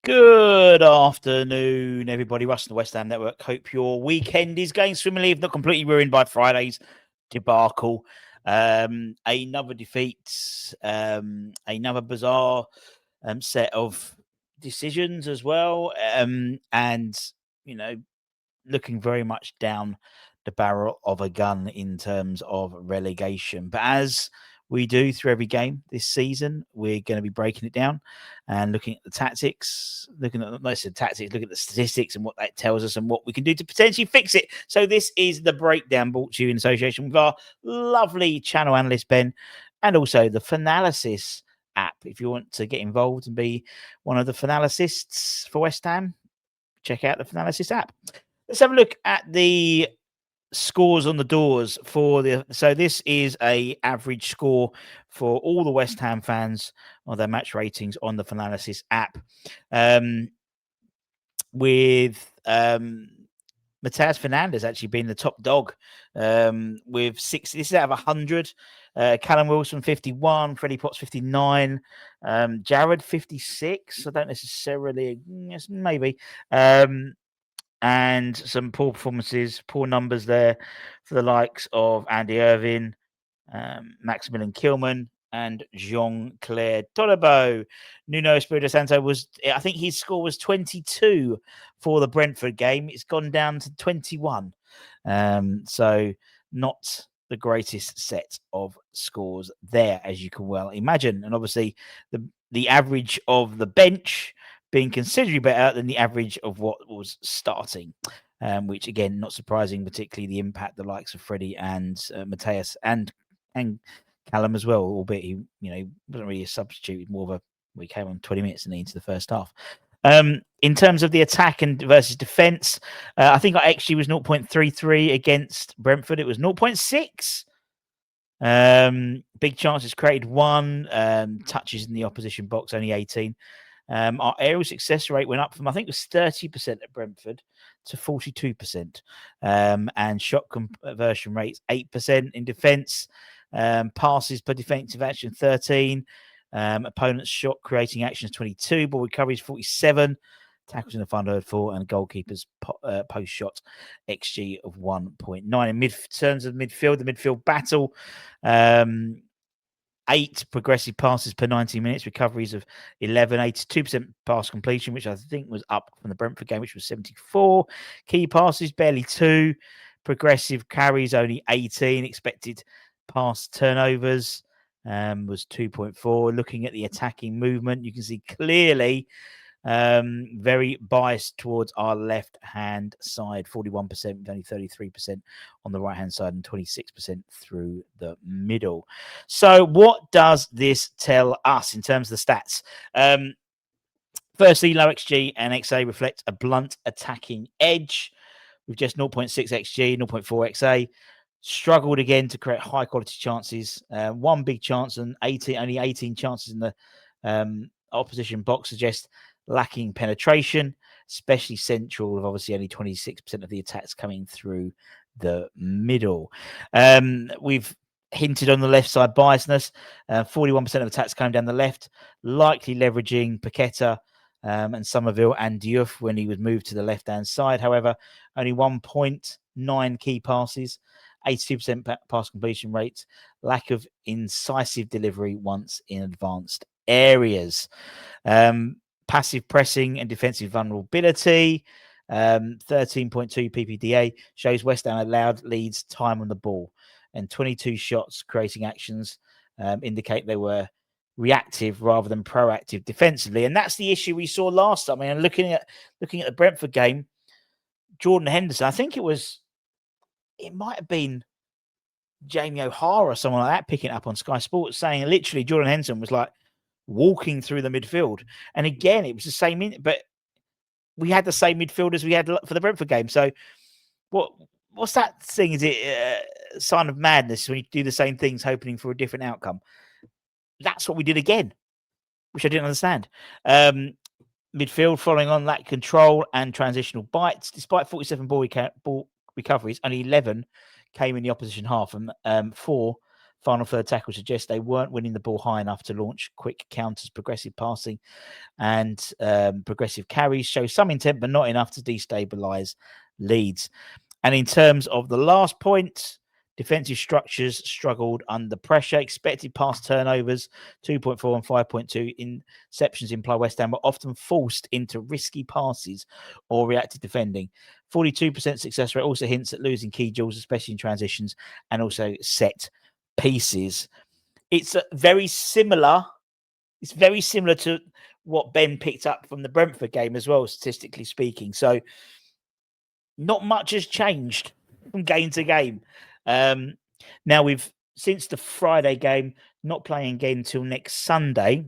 Good afternoon, everybody. Russ from the West Ham Network. Hope your weekend is going swimmingly, if not completely ruined by Friday's debacle. Another defeat, another bizarre set of decisions as well. And, you know, looking very much down the barrel of a gun in terms of relegation. But as we do through every game this season, we're going to be breaking it down and looking at the tactics, looking at most of the tactics, looking at the statistics and what that tells us and what we can do to potentially fix it. So this is the breakdown brought to you in association with our lovely channel analyst, Ben, and also the Finalysis app. If you want to get involved and be one of the Finalysists for West Ham, check out the Finalysis app. Let's have a look at the scores on the doors for the. So this is a average score for all the West Ham fans on their match ratings on the Finalysis app. With Matheus Fernandes actually being the top dog with 60. This is out of 100. Callum Wilson 51, Freddie Potts 59, Jared 56. I don't necessarily, yes, maybe. And some poor performances, poor numbers there for the likes of Andy Irvine, Maximilian Kilman, and Jean-Claire Todibo. Nuno Espirito Santo I think his score was 22 for the Brentford game. It's gone down to 21. So not the greatest set of scores there, as you can well imagine. And obviously the average of the bench being considerably better than the average of what was starting, which again, not surprising, particularly the impact the likes of Freddie and Matheus and Callum as well, albeit he, wasn't really a substitute, more of we came on 20 minutes into the first half. In terms of the attack and versus defence, I think I actually was 0.33 against Brentford. It was 0.6. Big chances created 1, touches in the opposition box only 18. Our aerial success rate went up from, I think it was 30% at Brentford to 42%. And shot conversion rates 8% in defence. Passes per defensive action 13. Opponents shot creating actions 22. Ball recoveries 47. Tackles in the final 4, and goalkeepers post shot XG of 1.9. In terms of midfield, the midfield battle. 8 progressive passes per 90 minutes, recoveries of 11, 82% pass completion, which I think was up from the Brentford game, which was 74. Key passes, barely 2. Progressive carries, only 18. Expected pass turnovers was 2.4. Looking at the attacking movement, you can see clearly very biased towards our left-hand side, 41% with only 33% on the right-hand side and 26% through the middle. So what does this tell us in terms of the stats? Firstly, low XG and XA reflect a blunt attacking edge with just 0.6 XG, 0.4 XA. Struggled again to create high-quality chances. 1 big chance and only 18 chances in the opposition box suggest lacking penetration, especially central, with obviously only 26% of the attacks coming through the middle. We've hinted on the left side biasness. 41% of attacks coming down the left, likely leveraging Paqueta and Somerville and Diouf when he was moved to the left-hand side. However, only 1.9 key passes, 82% pass completion rates, lack of incisive delivery once in advanced areas. Passive pressing and defensive vulnerability, 13.2 PPDA, shows West Ham allowed Leeds time on the ball, and 22 shots creating actions indicate they were reactive rather than proactive defensively. And that's the issue we saw last time. I mean, looking at the Brentford game, Jordan Henderson, I think it might have been Jamie O'Hara or someone like that picking it up on Sky Sports, saying literally Jordan Henderson was like walking through the midfield. And again, it was the same, but we had the same midfield as we had for the Brentford game. So what's that thing? Is it a sign of madness when you do the same things hoping for a different outcome? That's what we did again, which I didn't understand. Midfield following on lack control and transitional bites. Despite 47 ball recoveries, only 11 came in the opposition half, and 4 final third tackle suggests they weren't winning the ball high enough to launch quick counters. Progressive passing and progressive carries show some intent, but not enough to destabilise Leeds. And in terms of the last point, defensive structures struggled under pressure. Expected pass turnovers, 2.4 and 5.2 interceptions imply West Ham were often forced into risky passes or reactive defending. 42% success rate also hints at losing key duels, especially in transitions and also set pieces. It's very similar. It's very similar to what Ben picked up from the Brentford game as well, statistically speaking. So not much has changed from game to game. Now we've, since the Friday game, not playing again until next Sunday.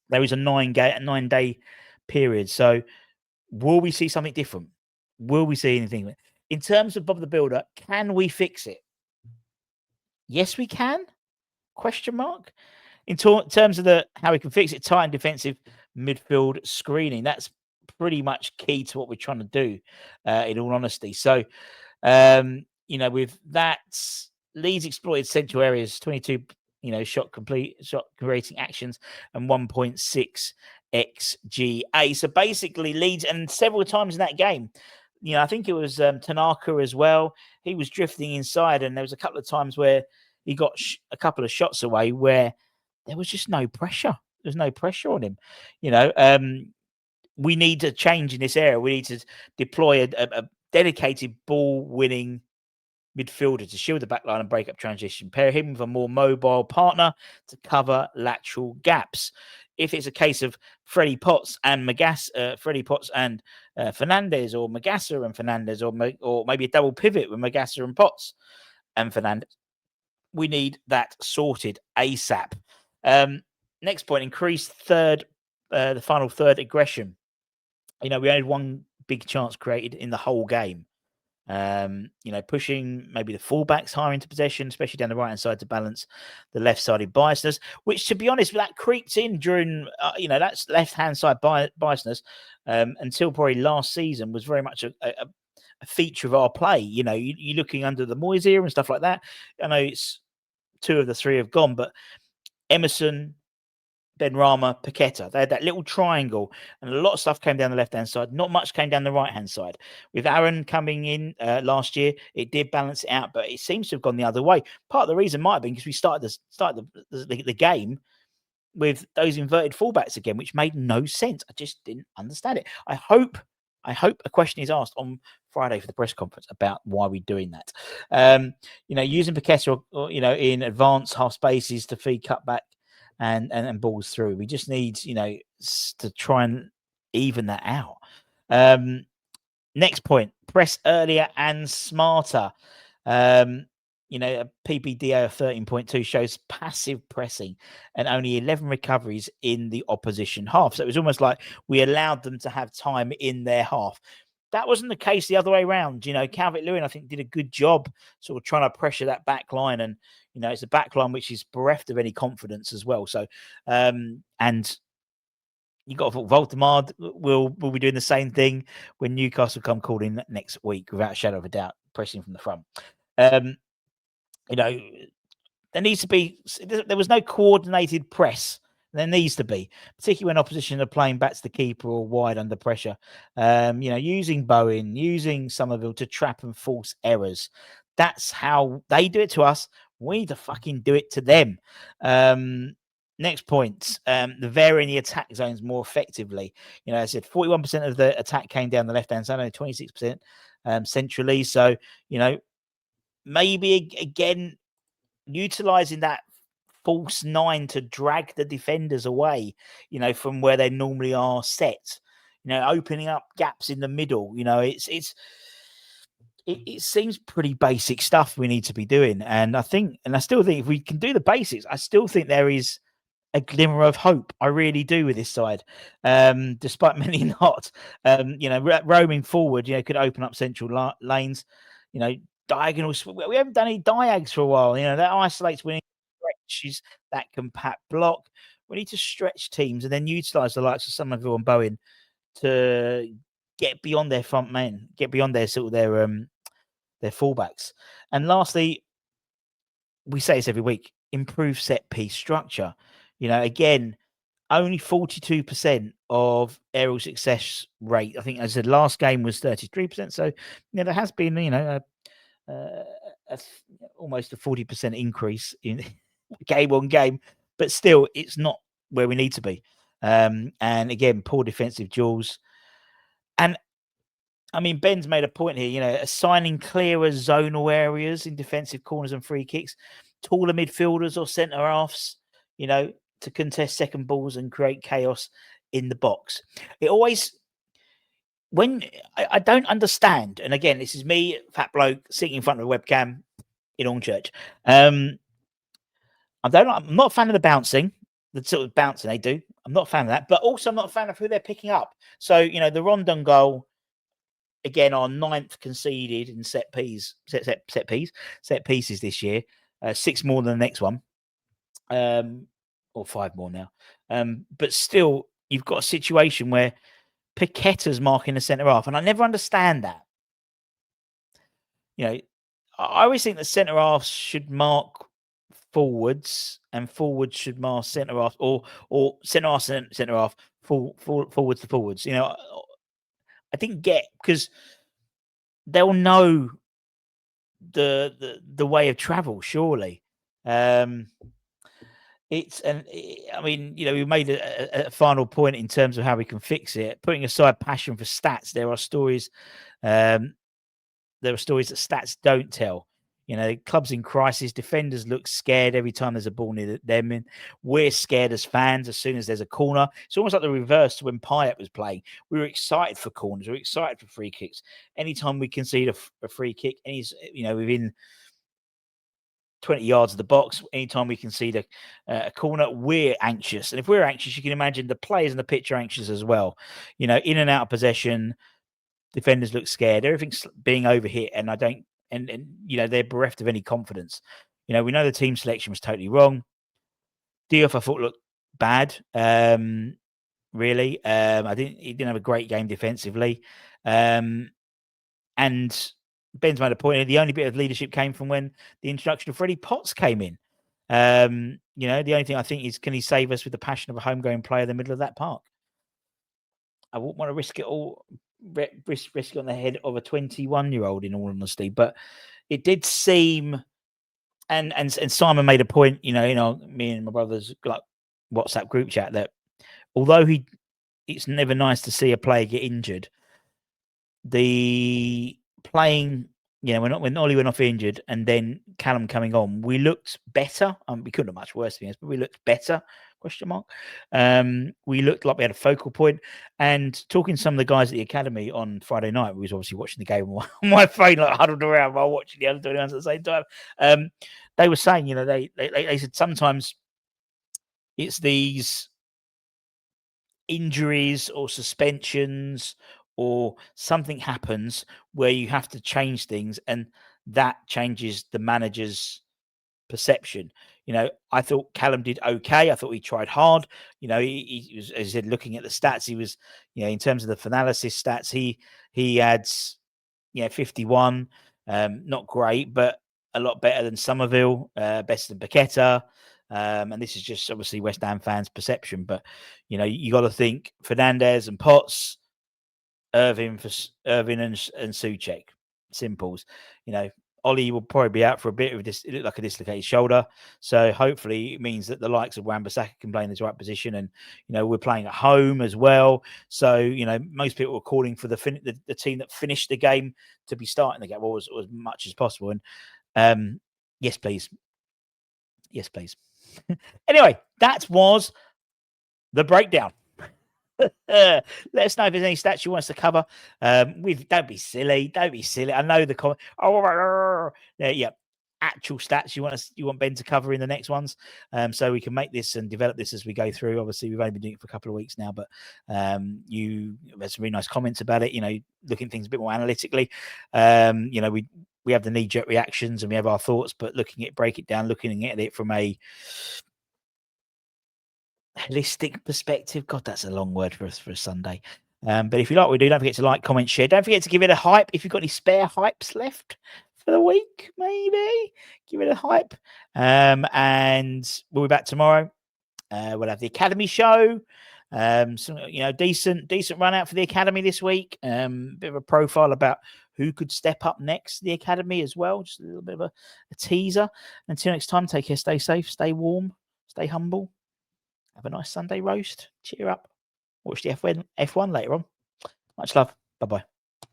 There is a 9-day period. So will we see something different? Will we see anything? In terms of Bob the Builder, can we fix it? Yes, we can. Question mark. In terms of how we can fix it, tight and defensive midfield screening. That's pretty much key to what we're trying to do, in all honesty. So, with that, Leeds exploited central areas, 22, shot creating actions, and 1.6 XGA. So basically, Leeds, and several times in that game, I think it was Tanaka as well. He was drifting inside, and there was a couple of times where he got a couple of shots away where there was just no pressure. There's no pressure on him. We need a change in this area. We need to deploy a dedicated ball-winning midfielder to shield the back line and break up transition. Pair him with a more mobile partner to cover lateral gaps. If it's a case of Freddie Potts and Fernandez, or Magassa and Fernandez, or maybe a double pivot with Magassa and Potts and Fernandez, we need that sorted ASAP. Next point, increase the final third aggression. We had one big chance created in the whole game. Pushing maybe the fullbacks higher into possession, especially down the right-hand side to balance the left-sided biasness, which, to be honest, that creeped in during, that's left-hand side biasness until probably last season was very much a feature of our play. You're looking under the Moyes era and stuff like that. I know it's 2 of the 3 have gone, but Emerson, Benrahma, Paqueta, they had that little triangle, and a lot of stuff came down the left-hand side. Not much came down the right-hand side. With Aaron coming in last year, it did balance it out, but it seems to have gone the other way. Part of the reason might have been because we started the game with those inverted fullbacks again, which made no sense. I just didn't understand it. I hope a question is asked on Friday for the press conference about why we're doing that. Using Paqueta or in advanced half spaces to feed cutback and balls through. We just need, to try and even that out. Next point, press earlier and smarter. A PPDA of 13.2 shows passive pressing and only 11 recoveries in the opposition half. So it was almost like we allowed them to have time in their half. That wasn't the case the other way around. Calvert-Lewin, I think, did a good job sort of trying to pressure that back line. And, it's a back line which is bereft of any confidence as well. So, and you got Voldemar will be doing the same thing when Newcastle come calling next week, without a shadow of a doubt, pressing from the front. There needs to be, there was no coordinated press. There needs to be, particularly when opposition are playing back to the keeper or wide under pressure. Using Bowen, using Somerville to trap and force errors. That's how they do it to us. We need to fucking do it to them. Next point, the varying the attack zones more effectively. I said 41% of the attack came down the left-hand side, only 26% centrally. So, maybe again, utilising that false 9 to drag the defenders away, from where they normally are set, opening up gaps in the middle. It seems pretty basic stuff we need to be doing. And I still think if we can do the basics, I still think there is a glimmer of hope. I really do with this side, despite many not. Roaming forward, could open up central lanes, diagonals. We haven't done any diags for a while. That isolates winning stretches, that compact block. We need to stretch teams and then utilise the likes of Somerville and Bowen to get beyond their front men, get beyond their fullbacks. And lastly, we say this every week, improve set piece structure. You know, again, only 42% of aerial success rate. I think, as I said, last game was 33%. So, there has been, almost a 40% increase in game on game, but still, it's not where we need to be. And again, poor defensive duels. And I mean, Ben's made a point here, assigning clearer zonal areas in defensive corners and free kicks, taller midfielders or centre halves, to contest second balls and create chaos in the box. It always, when I don't understand, and again, this is me, fat bloke, sitting in front of a webcam in Hornchurch. I'm not a fan of the bouncing, the sort of bouncing they do. I'm not a fan of that, but also I'm not a fan of who they're picking up. So, the Rondon goal, again, our 9th conceded in set pieces this year, 6 more than the next one, or 5 more now. But still, you've got a situation where Paqueta's marking the centre half, and I never understand that. I always think that centre halves should mark forwards, and forwards should mark centre half, or centre half, centre half, forwards to forwards. I didn't get, because they'll know the way of travel, surely. I mean, we made a final point in terms of how we can fix it. Putting aside passion for stats, there are stories. There are stories that stats don't tell. Clubs in crisis, defenders look scared every time there's a ball near them. And we're scared as fans as soon as there's a corner. It's almost like the reverse to when Payet was playing. We were excited for corners. We were excited for free kicks. Anytime we concede a free kick, and he's, within 20 yards of the box, anytime we concede a corner, we're anxious. And if we're anxious, you can imagine the players in the pitch are anxious as well. In and out of possession, defenders look scared. Everything's being overhit, and they're bereft of any confidence. We know the team selection was totally wrong. Diouf, I thought, looked bad. Really, he didn't have a great game defensively. And Ben's made a point here. The only bit of leadership came from when the introduction of Freddie Potts came in. The only thing I think is, can he save us with the passion of a homegrown player in the middle of that park? I wouldn't want to risk it all. Risk it on the head of a 21-year-old, in all honesty, but it did seem, and Simon made a point, me and my brother's WhatsApp group chat, that although it's never nice to see a player get injured, the playing, when Ollie went off injured and then Callum coming on, we looked better. We couldn't have much worse things, but we looked better. ? We looked like we had a focal point. And talking to some of the guys at the academy on Friday night, we was obviously watching the game on my phone, huddled around while watching the other 21s at the same time. They were saying, they said sometimes it's these injuries or suspensions or something happens where you have to change things, and that changes the manager's perception. I thought Callum did okay. I thought he tried hard. He was, as I said, looking at the stats, he was, in terms of the Finalysis stats, he had, 51. Not great, but a lot better than Somerville, better than Paqueta. And this is just obviously West Ham fans' perception, but you got to think Fernandez and Potts, Irvin and Souček, simples. Ollie will probably be out for a bit of this. It looked like a dislocated shoulder, so hopefully it means that the likes of Wan-Bissaka can play in the right position, and we're playing at home as well. So most people were calling for the team that finished the game to be starting the game, or as much as possible. And yes, please. Anyway, that was the breakdown. Let us know if there's any stats you want us to cover. Don't be silly. I know the comment. Actual stats you want Ben to cover in the next ones, so we can make this and develop this as we go through. Obviously, we've only been doing it for a couple of weeks now, but you had some really nice comments about it. Looking at things a bit more analytically. We have the knee-jerk reactions and we have our thoughts, but break it down, looking at it from a holistic perspective. God, that's a long word for a Sunday. But if you like what we do, don't forget to like, comment, share. Don't forget to give it a hype. If you've got any spare hypes left, for the week, maybe. Give it a hype. And we'll be back tomorrow. We'll have the Academy show. Some, decent run out for the Academy this week. Bit of a profile about who could step up next to the Academy as well. Just a little bit of a teaser. Until next time, take care, stay safe, stay warm, stay humble. Have a nice Sunday roast. Cheer up. Watch the F1 later on. Much love. Bye-bye.